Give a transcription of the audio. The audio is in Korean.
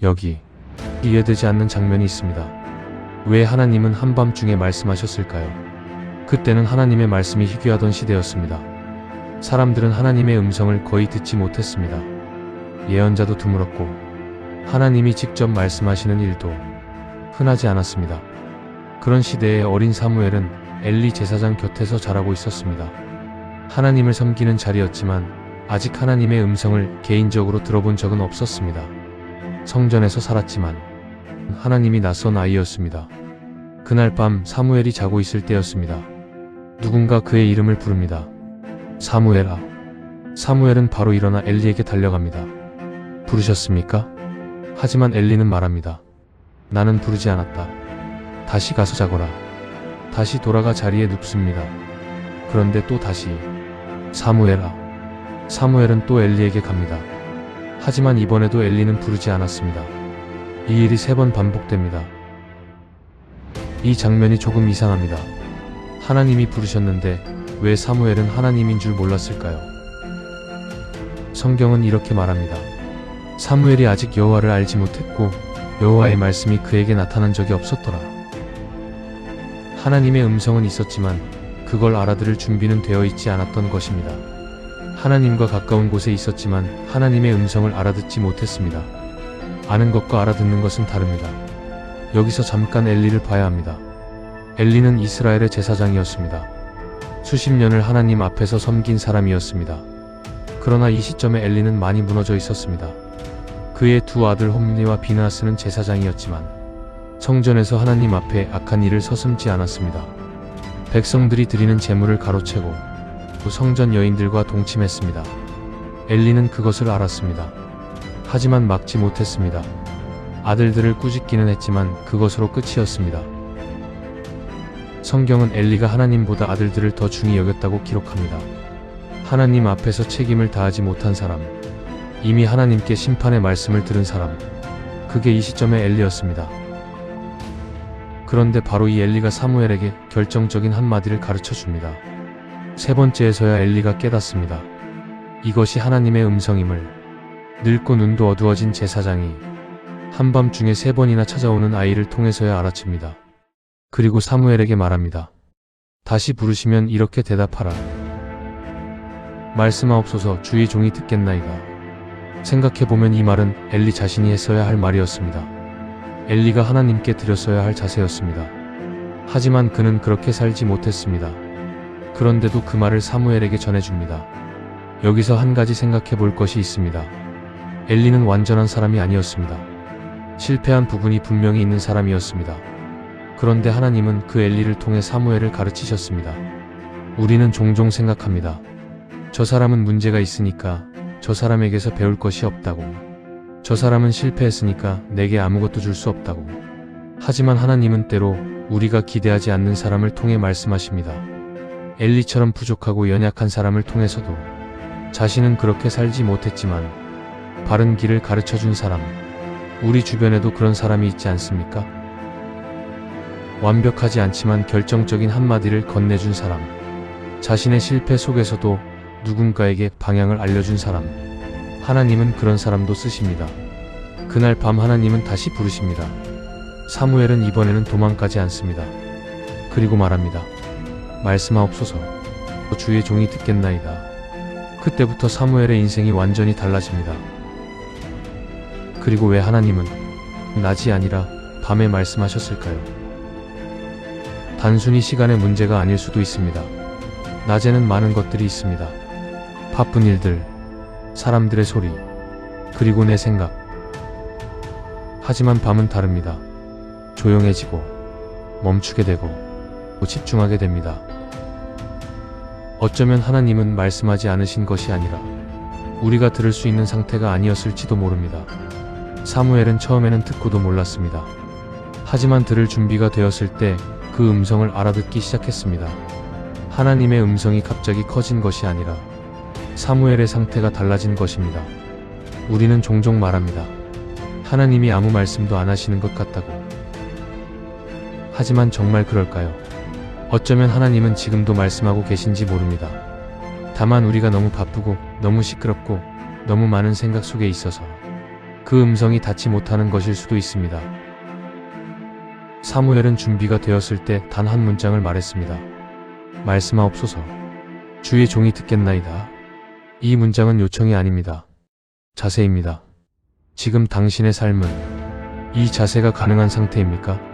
여기 이해되지 않는 장면이 있습니다. 왜 하나님은 한밤중에 말씀하셨을까요? 그때는 하나님의 말씀이 희귀하던 시대였습니다. 사람들은 하나님의 음성을 거의 듣지 못했습니다. 예언자도 드물었고 하나님이 직접 말씀하시는 일도 흔하지 않았습니다. 그런 시대에 어린 사무엘은 엘리 제사장 곁에서 자라고 있었습니다. 하나님을 섬기는 자리였지만 아직 하나님의 음성을 개인적으로 들어본 적은 없었습니다. 성전에서 살았지만 하나님이 낯선 아이였습니다. 그날 밤 사무엘이 자고 있을 때였습니다. 누군가 그의 이름을 부릅니다. 사무엘아. 사무엘은 바로 일어나 엘리에게 달려갑니다. 부르셨습니까? 하지만 엘리는 말합니다. 나는 부르지 않았다. 다시 가서 자거라. 다시 돌아가 자리에 눕습니다. 그런데 또 다시 사무엘아. 사무엘은 또 엘리에게 갑니다. 하지만 이번에도 엘리는 부르지 않았습니다. 이 일이 3번 반복됩니다. 이 장면이 조금 이상합니다. 하나님이 부르셨는데 왜 사무엘은 하나님인 줄 몰랐을까요? 성경은 이렇게 말합니다. 사무엘이 아직 여호와를 알지 못했고 여호와의 말씀이 그에게 나타난 적이 없었더라. 하나님의 음성은 있었지만 그걸 알아들을 준비는 되어 있지 않았던 것입니다. 하나님과 가까운 곳에 있었지만 하나님의 음성을 알아듣지 못했습니다. 아는 것과 알아듣는 것은 다릅니다. 여기서 잠깐 엘리를 봐야 합니다. 엘리는 이스라엘의 제사장이었습니다. 수십 년을 하나님 앞에서 섬긴 사람이었습니다. 그러나 이 시점에 엘리는 많이 무너져 있었습니다. 그의 두 아들 홈리와 비느하스는 제사장이었지만 성전에서 하나님 앞에 악한 일을 서슴지 않았습니다. 백성들이 드리는 제물을 가로채고 성전 여인들과 동침했습니다. 엘리는 그것을 알았습니다. 하지만 막지 못했습니다. 아들들을 꾸짖기는 했지만 그것으로 끝이었습니다. 성경은 엘리가 하나님보다 아들들을 더 중히 여겼다고 기록합니다. 하나님 앞에서 책임을 다하지 못한 사람, 이미 하나님께 심판의 말씀을 들은 사람, 그게 이 시점의 엘리였습니다. 그런데 바로 이 엘리가 사무엘에게 결정적인 한마디를 가르쳐 줍니다. 3번째에서야 엘리가 깨닫습니다. 이것이 하나님의 음성임을. 늙고 눈도 어두워진 제사장이 한밤중에 3번이나 찾아오는 아이를 통해서야 알아챕니다. 그리고 사무엘에게 말합니다. 다시 부르시면 이렇게 대답하라. 말씀하옵소서. 주의 종이 듣겠나이다. 생각해보면 이 말은 엘리 자신이 했어야 할 말이었습니다. 엘리가 하나님께 드렸어야 할 자세였습니다. 하지만 그는 그렇게 살지 못했습니다. 그런데도 그 말을 사무엘에게 전해줍니다. 여기서 한 가지 생각해 볼 것이 있습니다. 엘리는 완전한 사람이 아니었습니다. 실패한 부분이 분명히 있는 사람이었습니다. 그런데 하나님은 그 엘리를 통해 사무엘을 가르치셨습니다. 우리는 종종 생각합니다. 저 사람은 문제가 있으니까 저 사람에게서 배울 것이 없다고. 저 사람은 실패했으니까 내게 아무것도 줄 수 없다고. 하지만 하나님은 때로 우리가 기대하지 않는 사람을 통해 말씀하십니다. 엘리처럼 부족하고 연약한 사람을 통해서도 자신은 그렇게 살지 못했지만 바른 길을 가르쳐준 사람, 우리 주변에도 그런 사람이 있지 않습니까? 완벽하지 않지만 결정적인 한마디를 건네준 사람, 자신의 실패 속에서도 누군가에게 방향을 알려준 사람, 하나님은 그런 사람도 쓰십니다. 그날 밤 하나님은 다시 부르십니다. 사무엘은 이번에는 도망가지 않습니다. 그리고 말합니다. 말씀하옵소서. 주의 종이 듣겠나이다. 그때부터 사무엘의 인생이 완전히 달라집니다. 그리고 왜 하나님은 낮이 아니라 밤에 말씀하셨을까요? 단순히 시간의 문제가 아닐 수도 있습니다. 낮에는 많은 것들이 있습니다. 바쁜 일들, 사람들의 소리, 그리고 내 생각. 하지만 밤은 다릅니다. 조용해지고 멈추게 되고 집중하게 됩니다. 어쩌면 하나님은 말씀하지 않으신 것이 아니라 우리가 들을 수 있는 상태가 아니었을지도 모릅니다. 사무엘은 처음에는 듣고도 몰랐습니다. 하지만 들을 준비가 되었을 때 그 음성을 알아듣기 시작했습니다. 하나님의 음성이 갑자기 커진 것이 아니라 사무엘의 상태가 달라진 것입니다. 우리는 종종 말합니다. 하나님이 아무 말씀도 안 하시는 것 같다고. 하지만 정말 그럴까요? 어쩌면 하나님은 지금도 말씀하고 계신지 모릅니다. 다만 우리가 너무 바쁘고 너무 시끄럽고 너무 많은 생각 속에 있어서 그 음성이 닿지 못하는 것일 수도 있습니다. 사무엘은 준비가 되었을 때 단 한 문장을 말했습니다. 말씀하옵소서. 주의 종이 듣겠나이다. 이 문장은 요청이 아닙니다. 자세입니다. 지금 당신의 삶은 이 자세가 가능한 상태입니까?